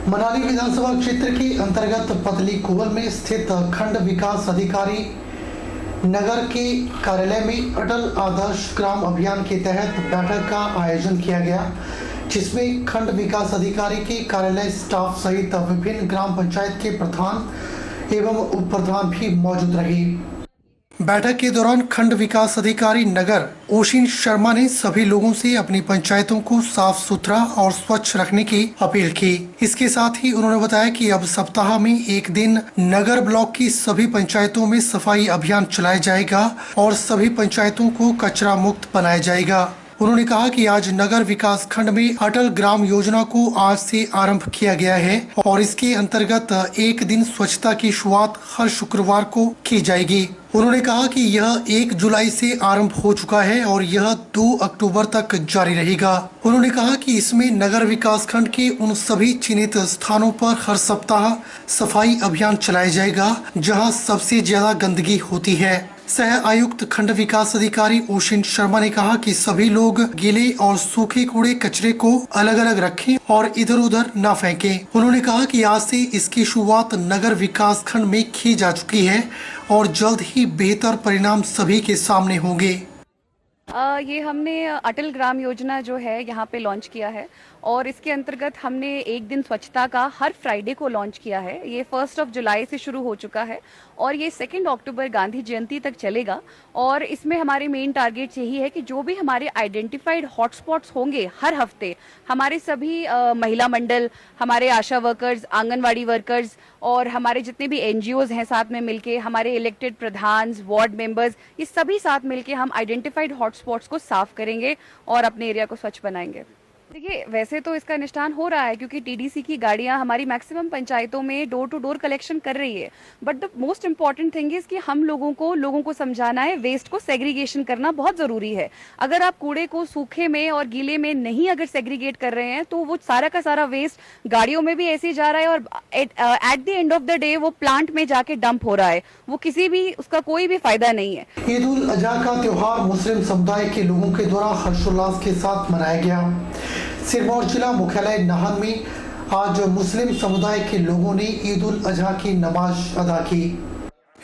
मनाली विधानसभा क्षेत्र के अंतर्गत पतली कुवल में स्थित खंड विकास अधिकारी नगर के कार्यालय में अटल आदर्श ग्राम अभियान के तहत बैठक का आयोजन किया गया, जिसमें खंड विकास अधिकारी के कार्यालय स्टाफ सहित विभिन्न ग्राम पंचायत के प्रधान एवं उप प्रधान भी मौजूद रहे। बैठक के दौरान खंड विकास अधिकारी नगर ओशिन शर्मा ने सभी लोगों से अपनी पंचायतों को साफ सुथरा और स्वच्छ रखने की अपील की। इसके साथ ही उन्होंने बताया कि अब सप्ताह में एक दिन नगर ब्लॉक की सभी पंचायतों में सफाई अभियान चलाया जाएगा और सभी पंचायतों को कचरा मुक्त बनाया जाएगा। उन्होंने कहा कि आज नगर विकास खंड में अटल ग्राम योजना को आज से आरंभ किया गया है और इसके अंतर्गत एक दिन स्वच्छता की शुरुआत हर शुक्रवार को की जाएगी। उन्होंने कहा कि यह 1 जुलाई से आरंभ हो चुका है और यह 2 अक्टूबर तक जारी रहेगा। उन्होंने कहा कि इसमें नगर विकास खंड के उन सभी चिन्हित स्थानों पर हर सप्ताह सफाई अभियान चलाया जाएगा जहां सबसे ज्यादा गंदगी होती है। सह आयुक्त खंड विकास अधिकारी ओशिन शर्मा ने कहा कि सभी लोग गीले और सूखे कूड़े कचरे को अलग अलग रखें और इधर उधर न फेंकें। उन्होंने कहा कि आज से इसकी शुरुआत नगर विकास खंड में की जा चुकी है और जल्द ही बेहतर परिणाम सभी के सामने होंगे। ये हमने अटल ग्राम योजना जो है यहाँ पे लॉन्च किया है और इसके अंतर्गत हमने एक दिन स्वच्छता का हर फ्राइडे को लॉन्च किया है। ये 1 जुलाई से शुरू हो चुका है और ये 2 अक्टूबर गांधी जयंती तक चलेगा और इसमें हमारे मेन टारगेट यही है कि जो भी हमारे आइडेंटिफाइड हॉटस्पॉट्स होंगे हर हफ्ते हमारे सभी महिला मंडल, हमारे आशा वर्कर्स, आंगनवाड़ी वर्कर्स और हमारे जितने भी NGOs हैं साथ में मिलके, हमारे इलेक्टेड प्रधान, वार्ड मेंबर्स, ये सभी साथ मिलके हम आइडेंटिफाइड हॉटस्पॉट्स को साफ करेंगे और अपने एरिया को स्वच्छ बनाएंगे। देखिए, वैसे तो इसका निष्ठान हो रहा है क्योंकि TDC की गाड़ियां हमारी मैक्सिमम पंचायतों में डोर टू डोर कलेक्शन कर रही है, but the most important thing is कि हम लोगों को समझाना है वेस्ट को सेग्रीगेशन करना बहुत ज़रूरी है। अगर आप कूड़े को सूखे में और गीले में नहीं अगर सेग्रीगेट कर रहे हैं तो वो सारा का सारा वेस्ट गाड़ियों में भी ऐसे ही जा रहा है और at the end of the day वो प्लांट में जाके डंप हो रहा है, वो किसी भी उसका कोई भी फायदा नहीं है। ईद उल अजहा का त्योहार मुस्लिम समुदाय के लोगों के द्वारा हर्षोल्लास के साथ मनाया गया। सिरमौर जिला मुख्यालय नाहन में आज मुस्लिम समुदाय के लोगों ने ईद उल अजहा की नमाज अदा की।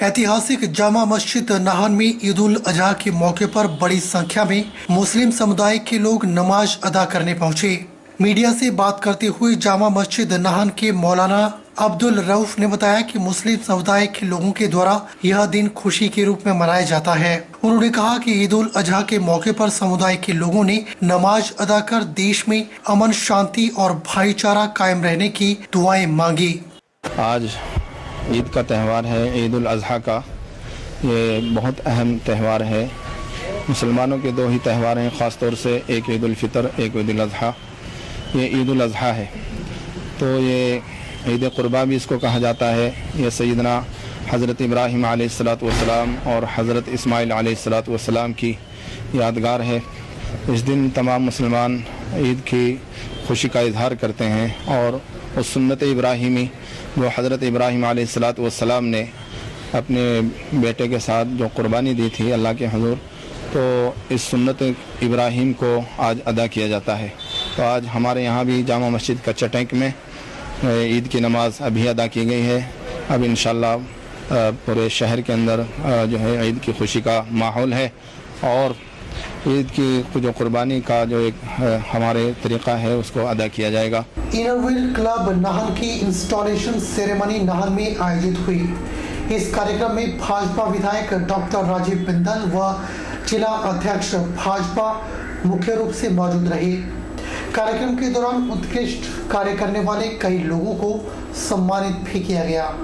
ऐतिहासिक जामा मस्जिद नाहन में ईद उल अजहा के मौके पर बड़ी संख्या में मुस्लिम समुदाय के लोग नमाज अदा करने पहुंचे। मीडिया से बात करते हुए जामा मस्जिद नाहन के मौलाना अब्दुल रऊफ ने बताया कि मुस्लिम समुदाय के लोगों के द्वारा यह दिन खुशी के रूप में मनाया जाता है। उन्होंने कहा कि ईद उल अजहा के मौके पर समुदाय के लोगों ने नमाज अदा कर देश में अमन, शांति और भाईचारा कायम रहने की दुआएं मांगी। आज ईद का त्यौहार है, ईद उल अजहा का। ये बहुत अहम त्यौहार है। मुसलमानों के 2 ही त्यौहार हैं, ख़ास तौर से एक ईद उल फितर, एक ईद उल अजहा। ये ईद उल अजहा है तो ये ईद कुर्बा भी इसको कहा जाता है। ये सैयदना हज़रत इब्राहीम अलैहिस्सलाम और हज़रत इस्माइल अलैहिस्सलाम की यादगार है। इस दिन तमाम मुसलमान ईद की खुशी का इजहार करते हैं और उस सुन्नत इब्राहीमी जो हज़रत इब्राहीम अलैहिस्सलाम ने अपने बेटे के साथ जो कुर्बानी दी थी अल्लाह के हुज़ूर, तो इस सुन्नत इब्राहीम को आज अदा किया जाता है। तो आज हमारे यहाँ भी जामा मस्जिद कच्चा टैंक में ईद की नमाज अभी अदा की गई है। अब इंशाअल्लाह पूरे शहर के अंदर जो है ईद की खुशी का माहौल है और ईद की जो कुर्बानी का जो एक हमारे तरीक़ा है उसको अदा किया जाएगा। इनरव्हील क्लब नाहन की इंस्टॉलेशन सेरेमनी नाहन में आयोजित हुई। इस कार्यक्रम में भाजपा विधायक डॉक्टर राजीव बिंदल व जिला अध्यक्ष भाजपा मुख्य रूप से मौजूद रहे। कार्यक्रम के दौरान उत्कृष्ट कार्य करने वाले कई लोगों को सम्मानित भी किया गया।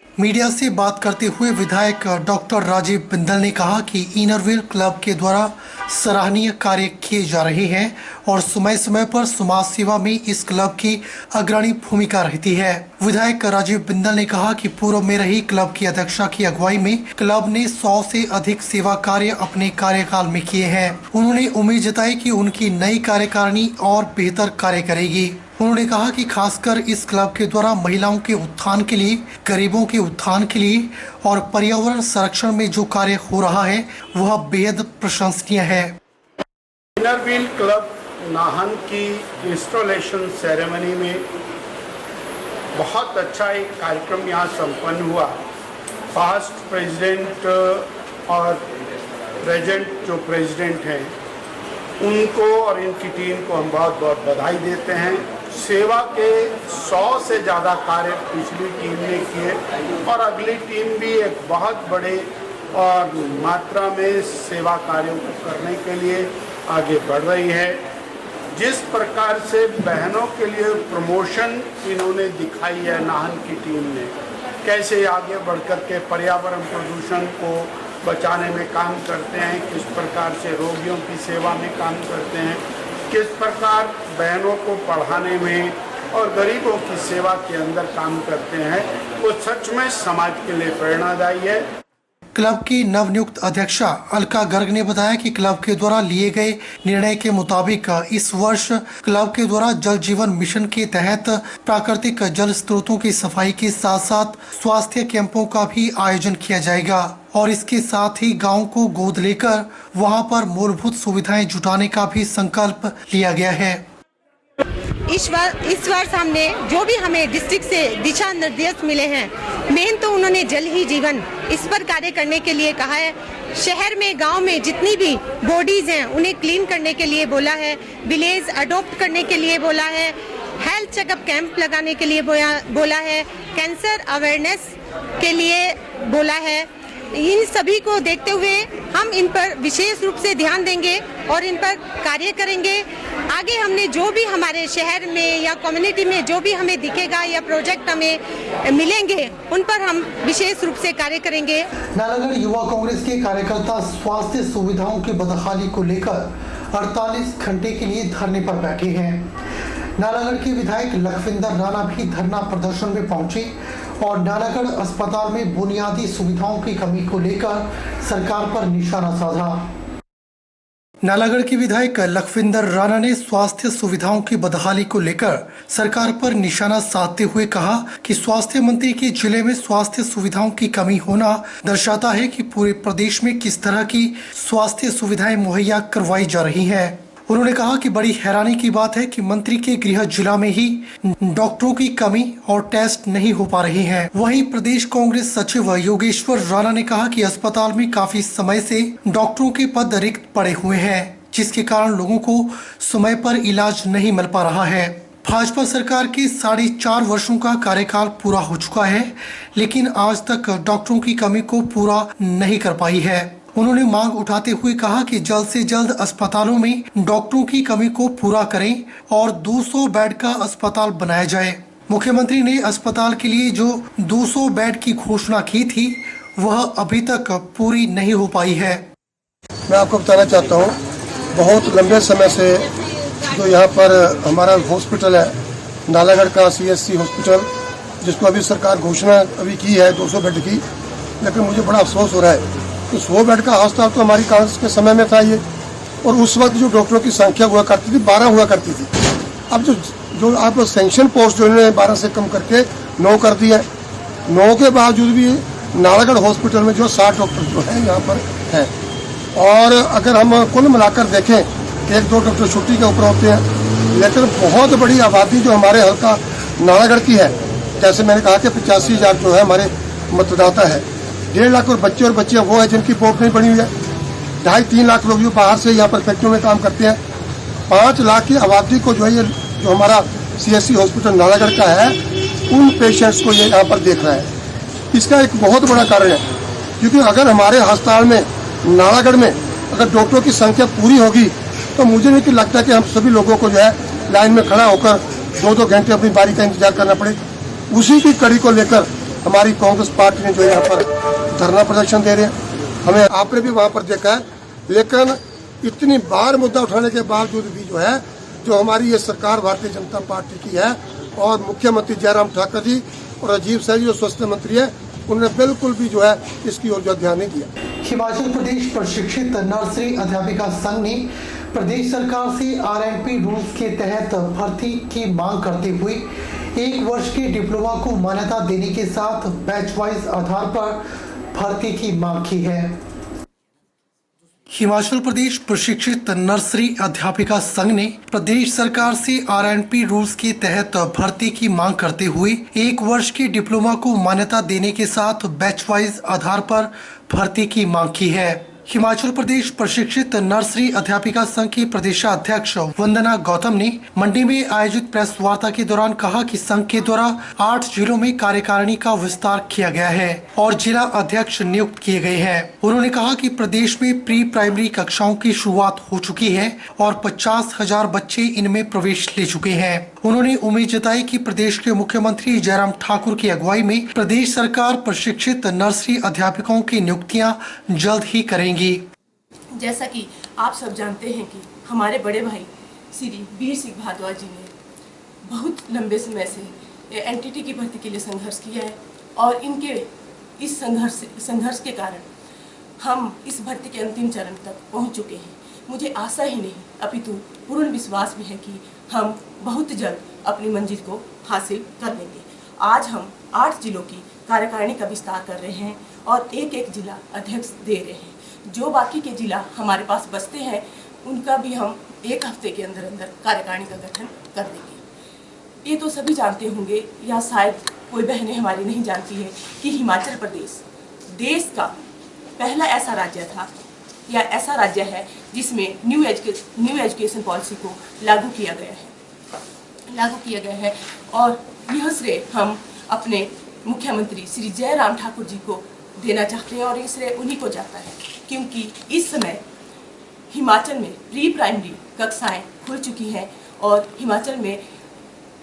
मीडिया से बात करते हुए विधायक डॉक्टर राजीव बिंदल ने कहा कि इनरव्हील क्लब के द्वारा सराहनीय कार्य किए जा रहे हैं और समय समय पर समाज सेवा में इस क्लब की अग्रणी भूमिका रहती है। विधायक राजीव बिंदल ने कहा कि पूर्व में रही क्लब की अध्यक्षा की अगुवाई में क्लब ने 100 से अधिक सेवा कार्य अपने कार्यकाल में किए हैं। उन्होंने उम्मीद जताई कि उनकी नई कार्यकारिणी और बेहतर कार्य करेगी। उन्होंने कहा कि खासकर इस क्लब के द्वारा महिलाओं के उत्थान के लिए, गरीबों के उत्थान के लिए और पर्यावरण संरक्षण में जो कार्य हो रहा है वह बेहद प्रशंसनीय है। इनरव्हील क्लब नाहन की इंस्टॉलेशन सेरेमनी में बहुत अच्छा एक कार्यक्रम यहाँ संपन्न हुआ। पास्ट प्रेसिडेंट और प्रेजेंट जो प्रेसिडेंट हैं उनको और इनकी टीम को हम बहुत बहुत बधाई देते हैं। सेवा के 100 से ज़्यादा कार्य पिछली टीम ने किए और अगली टीम भी एक बहुत बड़े और मात्रा में सेवा कार्यों को करने के लिए आगे बढ़ रही है। जिस प्रकार से बहनों के लिए प्रमोशन इन्होंने दिखाई है नाहन की टीम ने, कैसे आगे बढ़कर के पर्यावरण प्रदूषण को बचाने में काम करते हैं, किस प्रकार से रोगियों की सेवा में काम करते हैं, किस प्रकार बहनों को पढ़ाने में और गरीबों की सेवा के अंदर काम करते हैं, वो सच में समाज के लिए प्रेरणादायी है। क्लब की नवनियुक्त अध्यक्षा अलका गर्ग ने बताया कि क्लब के द्वारा लिए गए निर्णय के मुताबिक इस वर्ष क्लब के द्वारा जल जीवन मिशन के तहत प्राकृतिक जल स्रोतों की सफाई के साथ साथ स्वास्थ्य कैंपों का भी आयोजन किया जाएगा और इसके साथ ही गांव को गोद लेकर वहां पर मूलभूत सुविधाएं जुटाने का भी संकल्प लिया गया है। इस वर्ष हमने जो भी हमें डिस्ट्रिक्ट से दिशा निर्देश मिले हैं, मेन तो उन्होंने जल ही जीवन इस पर कार्य करने के लिए कहा है। शहर में गांव में जितनी भी बॉडीज हैं उन्हें क्लीन करने के लिए बोला है, विलेज अडॉप्ट करने के लिए बोला है, हेल्थ चेकअप कैंप लगाने के लिए बोला है, कैंसर अवेयरनेस के लिए बोला है। इन सभी को देखते हुए हम इन पर विशेष रूप से ध्यान देंगे और इन पर कार्य करेंगे। आगे हमने जो भी हमारे शहर में या कम्युनिटी में जो भी हमें दिखेगा या प्रोजेक्ट हमें मिलेंगे उन पर हम विशेष रूप से कार्य करेंगे। नालागढ़ युवा कांग्रेस के कार्यकर्ता स्वास्थ्य सुविधाओं की बदहाली को लेकर 48 घंटे के लिए धरने पर बैठे हैं। नालागढ़ के विधायक लखविंदर राणा भी धरना प्रदर्शन में पहुंचे और नालागढ़ अस्पताल में बुनियादी सुविधाओं की कमी को लेकर सरकार पर निशाना साधा। नालागढ़ के विधायक लखविंदर राणा ने स्वास्थ्य सुविधाओं की बदहाली को लेकर सरकार पर निशाना साधते हुए कहा कि स्वास्थ्य मंत्री के जिले में स्वास्थ्य सुविधाओं की कमी होना दर्शाता है कि पूरे प्रदेश में किस तरह की स्वास्थ्य सुविधाएं मुहैया करवाई जा रही हैं। उन्होंने कहा कि बड़ी हैरानी की बात है कि मंत्री के गृह जिला में ही डॉक्टरों की कमी और टेस्ट नहीं हो पा रहे हैं। वहीं प्रदेश कांग्रेस सचिव योगेश्वर राणा ने कहा कि अस्पताल में काफी समय से डॉक्टरों के पद रिक्त पड़े हुए हैं, जिसके कारण लोगों को समय पर इलाज नहीं मिल पा रहा है। भाजपा सरकार के 4.5 वर्षों का कार्यकाल पूरा हो चुका है, लेकिन आज तक डॉक्टरों की कमी को पूरा नहीं कर पाई है। उन्होंने मांग उठाते हुए कहा कि जल्द से जल्द अस्पतालों में डॉक्टरों की कमी को पूरा करें और 200 बेड का अस्पताल बनाया जाए। मुख्यमंत्री ने अस्पताल के लिए जो 200 बेड की घोषणा की थी वह अभी तक पूरी नहीं हो पाई है। मैं आपको बताना चाहता हूँ, बहुत लंबे समय से जो यहाँ पर हमारा हॉस्पिटल है नालागढ़ का CSC हॉस्पिटल, जिसको अभी सरकार घोषणा अभी की है 200 बेड की, लेकिन मुझे बड़ा अफसोस हो रहा है। तो 100 बेड का अस्पताल तो हमारी कांग्रेस के समय में था ये, और उस वक्त जो डॉक्टरों की संख्या हुआ करती थी 12 हुआ करती थी। अब जो आप सैंक्शन पोस्ट जो इन्होंने 12 से कम करके 9 कर दिया है। 9 के बावजूद भी नालागढ़ हॉस्पिटल में जो 60 डॉक्टर जो है यहाँ पर है, और अगर हम कुल मिलाकर देखें 1-2 डॉक्टर छुट्टी के ऊपर होते हैं, लेकिन बहुत बड़ी आबादी जो हमारे हल्का नालागढ़ की है, जैसे मैंने कहा कि 85,000 जो है हमारे मतदाता है, 1.5 लाख और बच्चियाँ वो है जिनकी पोस्ट नहीं बनी हुई है। 2.5-3 लाख लोग जो बाहर से यहाँ पर फैक्ट्रियों में काम करते हैं। 5 लाख की आबादी को जो है ये जो हमारा CSC हॉस्पिटल नालागढ़ का है, उन पेशेंट्स को ये यहाँ पर देख रहा है। इसका एक बहुत बड़ा कारण है, क्योंकि अगर हमारे अस्पताल में नालागढ़ में अगर डॉक्टरों की संख्या पूरी होगी तो मुझे नहीं लगता कि हम सभी लोगों को जो है लाइन में खड़ा होकर 2-2 घंटे अपनी बारी का इंतजार करना पड़े। उसी की कड़ी को लेकर हमारी कांग्रेस पार्टी ने जो यहाँ पर धरना प्रदर्शन दे रहे हैं। हमें आपने भी वहाँ पर देखा है, लेकिन इतनी बार मुद्दा उठाने के बावजूद भी जो है जो हमारी ये सरकार भारतीय जनता पार्टी की है और मुख्यमंत्री जयराम ठाकुर जी और राजीव सैनी जो स्वास्थ्य मंत्री है, उन्होंने बिल्कुल भी जो है इसकी ओर ध्यान नहीं दिया। हिमाचल प्रदेश प्रशिक्षित नर्सरी अध्यापिका संघ ने प्रदेश सरकार से RMP रूल्स के तहत भर्ती की मांग करते हुए 1 वर्ष के डिप्लोमा को मान्यता देने के साथ बैच वाइज आधार पर भर्ती की मांग की है। हिमाचल प्रदेश प्रशिक्षित नर्सरी अध्यापिका संघ ने प्रदेश सरकार से RNP रूल्स के तहत भर्ती की मांग करते हुए 1 वर्ष के डिप्लोमा को मान्यता देने के साथ बैच वाइज आधार पर भर्ती की मांग की है। हिमाचल प्रदेश प्रशिक्षित नर्सरी अध्यापिका संघ की प्रदेशाध्यक्ष वंदना गौतम ने मंडी में आयोजित प्रेस वार्ता के दौरान कहा कि संघ के द्वारा 8 जिलों में कार्यकारिणी का विस्तार किया गया है और जिला अध्यक्ष नियुक्त किए गए हैं। उन्होंने कहा कि प्रदेश में प्री प्राइमरी कक्षाओं की शुरुआत हो चुकी है और 50,000 बच्चे इनमें प्रवेश ले चुके हैं। उन्होंने उम्मीद जताई कि प्रदेश के मुख्यमंत्री जयराम ठाकुर की अगुवाई में प्रदेश सरकार प्रशिक्षित नर्सरी अध्यापकों की नियुक्तियां जल्द ही करेंगी। जैसा कि आप सब जानते हैं कि हमारे बड़े भाई श्री वीर सिंह भारद्वाज जी ने बहुत लंबे समय से एनटीटी की भर्ती के लिए संघर्ष किया है और इनके इस संघर्ष के कारण हम इस भर्ती के अंतिम चरण तक पहुंच चुके हैं। मुझे आशा ही नहीं अपितु पूर्ण विश्वास भी है कि हम बहुत जल्द अपनी मंजिल को हासिल कर लेंगे। आज हम 8 जिलों की कार्यकारिणी का विस्तार कर रहे हैं और एक जिला अध्यक्ष दे रहे हैं। जो बाकी के जिला हमारे पास बचते हैं उनका भी हम 1 हफ्ते के अंदर कार्यकारिणी का गठन कर देंगे। ये तो सभी जानते होंगे या शायद कोई बहनें हमारी नहीं जानती है कि हिमाचल प्रदेश देश का पहला ऐसा राज्य था या ऐसा राज्य है जिसमें न्यू एजुकेशन पॉलिसी को लागू किया गया है और यह श्रेय हम अपने मुख्यमंत्री श्री जयराम ठाकुर जी को देना चाहते हैं और ये श्रेय उन्हीं को जाता है क्योंकि इस समय हिमाचल में प्री प्राइमरी कक्षाएं खुल चुकी हैं और हिमाचल में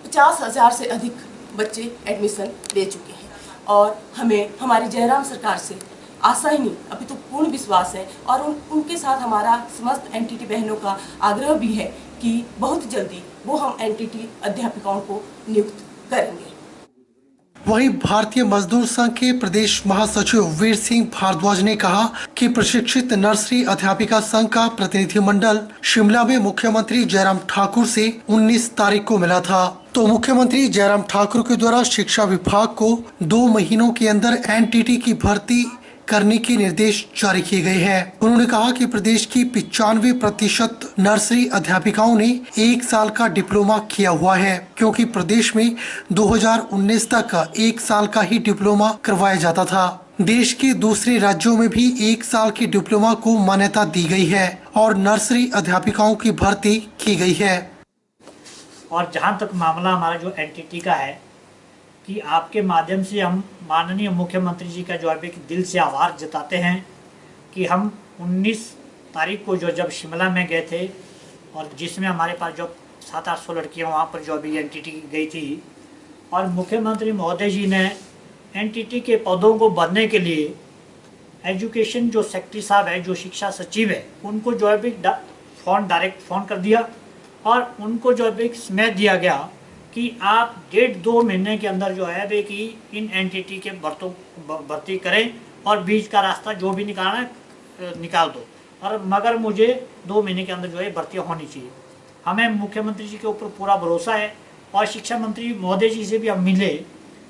50,000 से अधिक बच्चे एडमिशन ले चुके हैं और हमें हमारी जयराम सरकार से आशा ही नहीं अभी तो पूर्ण विश्वास है और उनके साथ हमारा समस्त एनटीटी बहनों का आग्रह भी है कि बहुत जल्दी वो हम एनटीटी अध्यापिकाओं को नियुक्त करेंगे। वहीं भारतीय मजदूर संघ के प्रदेश महासचिव वीर सिंह भारद्वाज ने कहा कि प्रशिक्षित नर्सरी अध्यापिका संघ का प्रतिनिधिमंडल शिमला में मुख्यमंत्री जयराम ठाकुर से 19 तारीख को मिला था तो मुख्यमंत्री जयराम ठाकुर के द्वारा शिक्षा विभाग को 2 महीनों के अंदर एनटीटी की भर्ती करने के निर्देश जारी किए गए हैं। उन्होंने कहा कि प्रदेश की 95% नर्सरी अध्यापिकाओं ने 1 साल का डिप्लोमा किया हुआ है क्योंकि प्रदेश में 2019 तक 1 साल का ही डिप्लोमा करवाया जाता था। देश के दूसरे राज्यों में भी 1 साल के डिप्लोमा को मान्यता दी गई है और नर्सरी अध्यापिकाओं की भर्ती की गई है। और जहाँ तक मामला हमारा जो एनटीटी का है कि आपके माध्यम से हम माननीय मुख्यमंत्री जी का जो है कि दिल से आभार जताते हैं कि हम 19 तारीख को जब शिमला में गए थे और जिसमें हमारे पास जो 700-800 लड़कियां वहाँ पर जो अभी एनटीटी गई थी और मुख्यमंत्री महोदय जी ने एनटीटी के पदों को भरने के लिए एजुकेशन जो सेक्रेटरी साहब है, जो शिक्षा सचिव है, उनको जो है भी डायरेक्ट फ़ोन कर दिया और उनको जो है समय दिया गया कि आप 1.5-2 महीने के अंदर जो है कि इन एनटीटी के भर्ती करें और बीच का रास्ता जो भी निकालना है निकाल दो और मगर मुझे 2 महीने के अंदर जो है भर्ती होनी चाहिए। हमें मुख्यमंत्री जी के ऊपर पूरा भरोसा है और शिक्षा मंत्री महोदय जी से भी हम मिले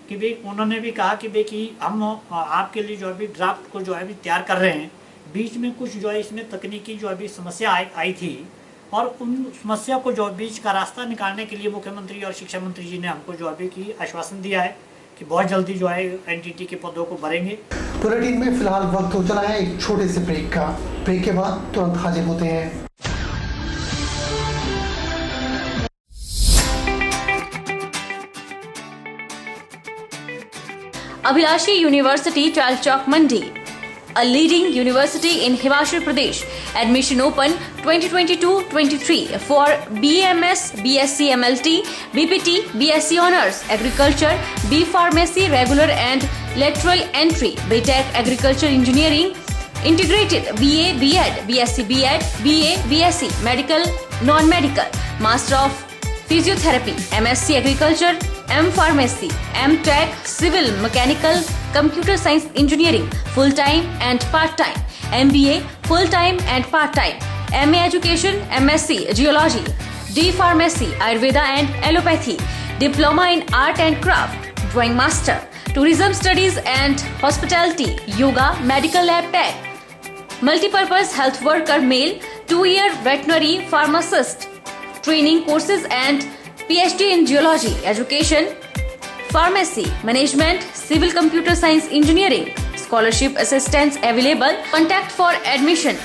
कि भाई उन्होंने भी कहा कि भाई कि हम आपके लिए जो है ड्राफ्ट को जो है तैयार कर रहे हैं। बीच में कुछ जो है इसमें तकनीकी जो है समस्या आई थी और उन समस्या को जो बीच का रास्ता निकालने के लिए मुख्यमंत्री और शिक्षा मंत्री जी ने हमको जो अभी की आश्वासन दिया है कि बहुत जल्दी जो है एनटीटी के पदों को भरेंगे। बुलेटिन में फिलहाल वक्त हो चला है एक छोटे से ब्रेक का। ब्रेक के बाद तुरंत हाजिर होते हैं। Abhilashi university twelfth Chowk Mandi, a leading university in Himachal Pradesh. Admission open 2022-23 for BMS, BSc MLT, BPT, BSc Honours, Agriculture, B Pharmacy, Regular and Lateral Entry, BTech Agriculture Engineering, Integrated BA, B.Ed, BSc B.Ed, BA, BSc, Medical, Non-Medical, Master of Physiotherapy, MSc Agriculture, M Pharmacy, M Tech, Civil, Mechanical, Computer Science Engineering, full-time and part-time, MBA, full-time and part-time, MA Education, MSc Geology, D Pharmacy, Ayurveda and Allopathy, Diploma in Art and Craft, Drawing Master, Tourism Studies and Hospitality, Yoga, Medical Lab Tech, multi-purpose health worker male, 2-year veterinary pharmacist, training courses and PhD in geology, education, pharmacy, management, civil computer science engineering, scholarship assistance available. Contact for admission